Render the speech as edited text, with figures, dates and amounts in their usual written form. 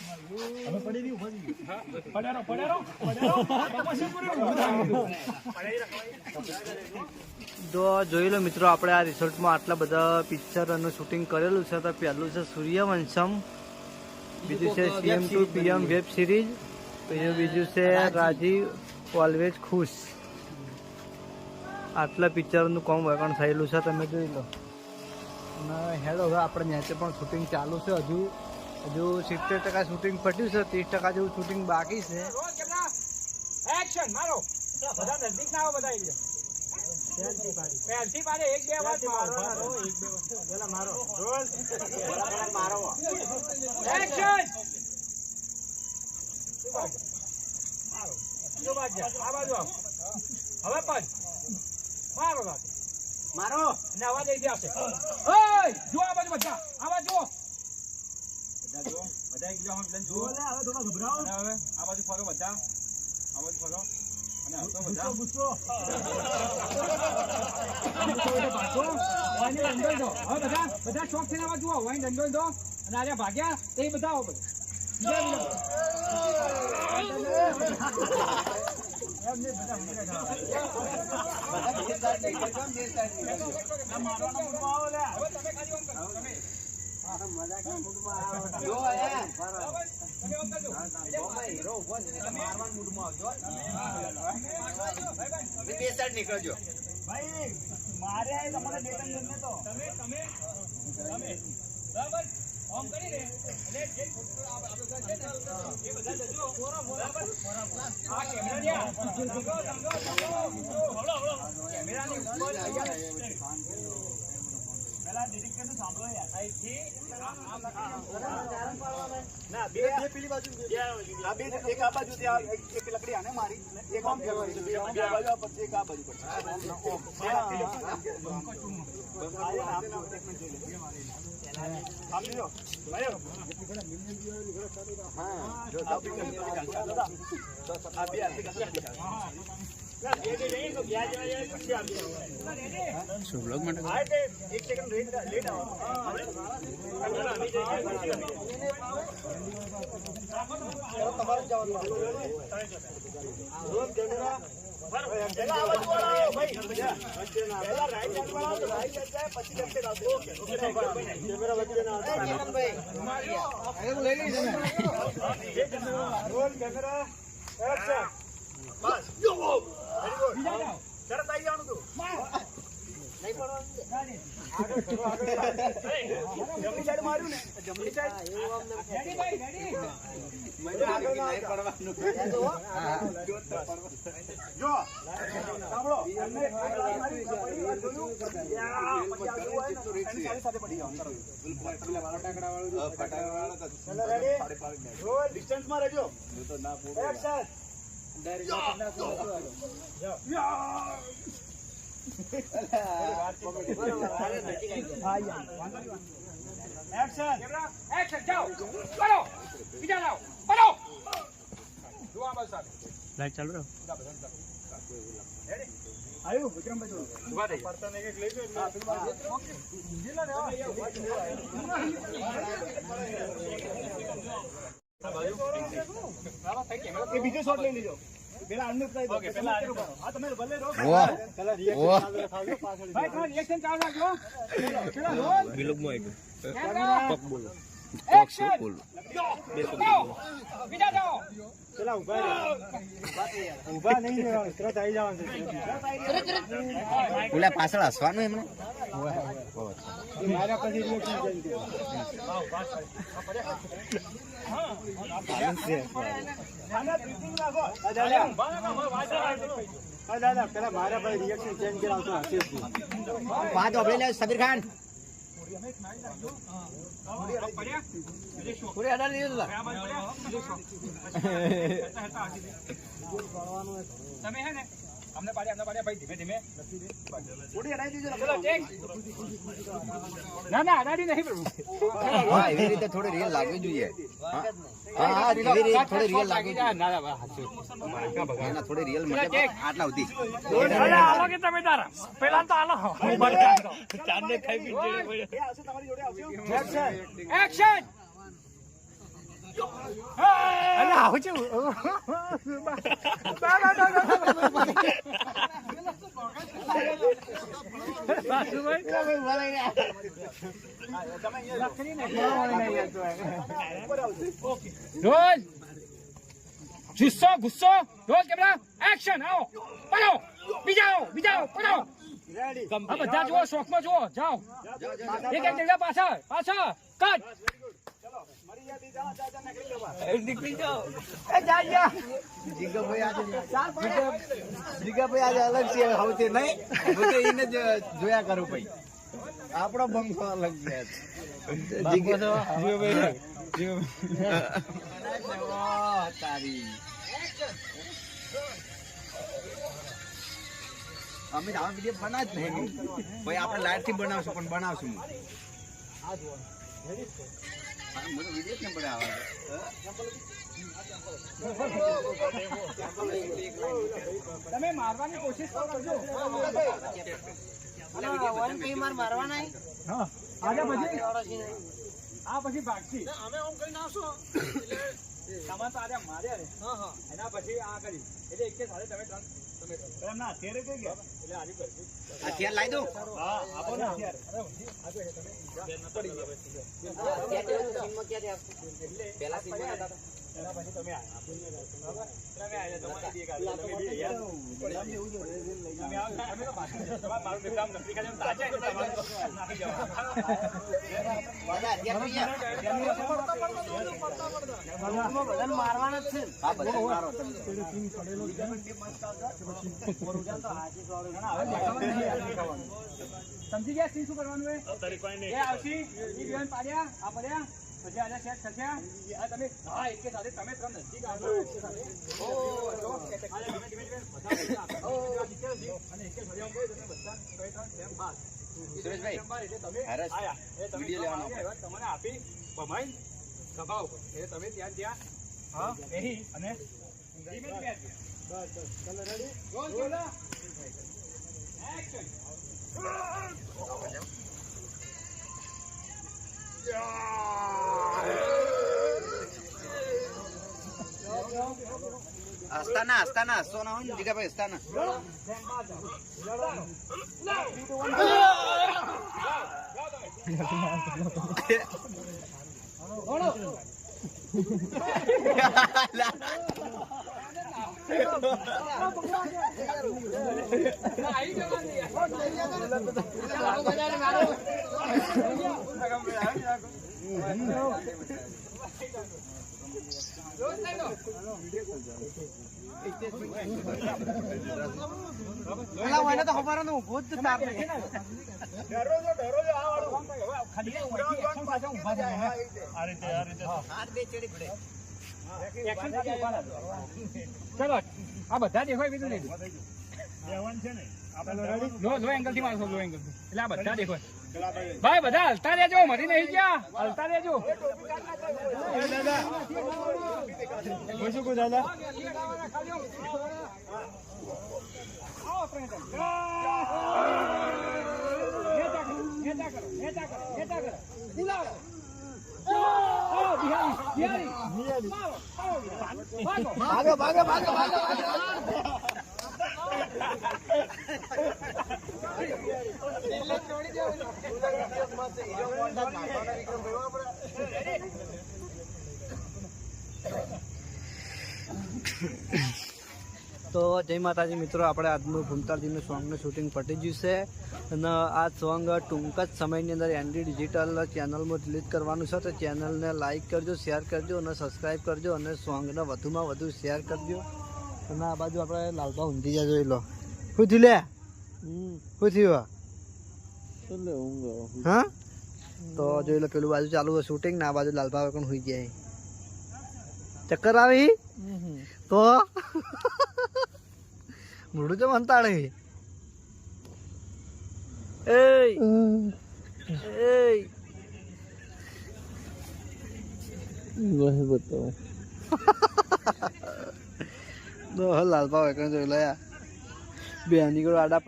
હવે પડી ગયું પડ્યારો તો જોઈ લો મિત્રો, આપણે આ રિસોર્ટમાં આટલા બધા પિક્ચરનું શૂટિંગ કરેલું છે. તો પહેલું છે સૂર્યવંશમ, બીજું છે CM2 PM વેબ સિરીઝ, બીજું છે રાજીવ ઓલવેજ ખુશ. આટલા પિક્ચરનું કામ વગણ થયેલું છે, તમે જોઈ લો. અને હેલો, હવે આપણે નેચે પણ શૂટિંગ ચાલુ છે. હજુ 70% શૂટિંગ પટ્યું છે, 30% જેવું શૂટિંગ બાકી છે. એક્શન મારો બધા નજદીક ના આવો, બધા પહેલથી પાડે એક બે વાર મારો પેલા મારો રોલ પેલા મારો એક્શન મારો જો બાજુ આ બાજુ આવો. હવે પદ મારો મારો ને અવાજ આવી આવશે. ઓય જો આ બાજુ બધા આ બાજુ બધા જો બધા એક જવા પ્લાન જો. હવે થોડો ગભરાઓ. હવે આ બાજુ ફરો બધા, આ બાજુ ફરો અને હસો બધા ગુસ્સો વાઈન દંડોલ દો. હવે બધા શોખ થઈને આવા જુઓ, વાઈન દંડોલ દો અને આજે ભાગ્યા તે બધા આવો બધા નીકળજો ભાઈ. મારે તમારે તો તમે બરાબર ઓમ કરી દે એટલે જે એ બધા જજો બરાબર. આ કેમેરા લ્યા કેમેરાની ઉપર પેલા ડિરેક્ટર નું સાંભળો યાર. અહીંથી ના બે પેલી બાજુ આ બે એક આ બાજુ થી એક લકડી આને મારી એક આમ ફેરવાની બે બાજુ આ પછી એક આ બાજુ પર સમજો ભાઈ. હા જો આ બે બ્લોગ માટે એક સેકન્ડ લેટ આવો. તમારે જવાનું તરત આવી જવાનું તું જમણી સાઈડ માર્યું ને જમણી સાઈડ જો સાંભળો સાથે પડી જાવ. ડિસ્ટન્સમાં રહેજો. લાઈટ ચાલુ રહો. આવ્યું વિક્રમભાઈ પડતા એક લઈ ગયો. બીજો શોટ લઈ લીધો. પેલા અન્નુ તમે ભલે રહો. પેલા રિએક્શન ચાલુ રાખજો. બોલો પેલા ઉભા નહીં તરત આવી જવાનું. પેલા પાછળ હસવાનું એમને મારા પછી દાદા પેલા મારા ભાઈ રિએક્શન ચેન્જ કરાવતો વાત ઓબળે સબીર ખાન તમે હે ને અમને પાડ્યા ભાઈ ધીમે ધીમે ના ના અડાડી નહીં પ્રભુ. હા એવી રીતે થોડી રીલ લાગવી જોઈએ. હા એવી રીતે થોડી રીલ લાગવી જોઈએ. ના થોડી રીલ મતલબ આટલા સુધી આલો કે તમે તારા પેલા તો આલો ચાંદને ખાઈ પી એક્શન અરે આવું છું રોજ ગુસ્સો ગુસ્સો રોજ કેમેરા એક્શન આવો પડો બીજા પડો આ બધા જુઓ શોખમાં જુઓ જાઓ એક જગ્યા પાછળ કટ જીગાભાઈ આજે અલગ છે હવે નહીં હું તો એને જ જોયા કરું ભાઈ આપણો બંકો અલગ છે અમે આવા વિડીયો બનાવ જ નહીં ભાઈ આપણે લાઈટ થી બનાવશું પણ બનાવશું મને વિડીયો કેમ પડે આવે તમે મારવાની કોશિશ કરજો મારવાના હા આજા પછી આ પછી ભાગશી અમે ઓમ કરીને આવશો સામાન તો આજા માર્યા રે એના પછી આ કરી એટલે એક કે સાથે તમે ત્રણ ના અત્યારે કઈ ગયા એટલે આજે કરશું અત્યારે લાવી દઉં હા આપો ને અત્યારે આગળ તમે પડી ગયા પેલા સીમમાં હતા એના પછી તમે આયા તમે આયા તમારી બી ગાડી તમે બી યાર તમે આવો અમે તો તમારું મારું કામ નથી કાજે તાજા છે તમારું નાખી જવા બધાને મારવાના જ છે હા બધા મારો સમજી ગયા શું કરવાનું હોય એ આવશી ઈ બેન પાડ્યા આ પડ્યા પછી આજા સેટ થયા આ તમે હા એક સાથે તમે ત્રણ નજીક આવજો ઓ જો આજા ધીમે ધીમે બધા અને એક ઘડિયાળ ગયો તમે બધા કઈ ત્રણ સેમ બાદ સુરેશભાઈ એટલે તમે હરસ આયા એ તમે વિડિયો લેવાનો તમને આપી ભમાઈ સભા ઉપર એટલે તમે ત્યાં હા એહી અને ધીમે ધીમે બસ ચાલો રેડી રોલ બોલા action Astana, sono un diga poi Astana. તો ખબર ભૂત તાપ ચલો આ બધા દેખાય બીજું નહીં લો એંગલ થી મારશો લો એંગલ થી એટલે આ બધા દેખાય ભાઈ બધા હલતા રહેજો મરી નહીં ગયા હલતા રહેજો દાદા તો જય માતાજી મિત્રો, આપણે આજનું ભૂમતાલજીનું સોંગનું શૂટિંગ પતી ગયું છે અને આ સોંગ ટૂંક જ સમયની અંદર એનડી ડિજિટલ ચેનલમાં રિલીઝ કરવાનું છે. તો ચેનલને લાઇક કરજો, શેર કરજો અને સબસ્ક્રાઈબ કરજો અને સોંગને વધુમાં વધુ શેર કરજો. અને આ બાજુ આપણે લાલભા ઊંધી જોઈ લો. શું થયું લે? શું થયું? હા, તો જોઈ લો પેલું બાજુ ચાલુ શૂટિંગ ને આ બાજુ લાલભા પણ હોઈ ગયા. ચક્કર આવી તો મોડું તો બનતા નહીં. લાલભા જોઈ લો યાર, બે નીકળો આડા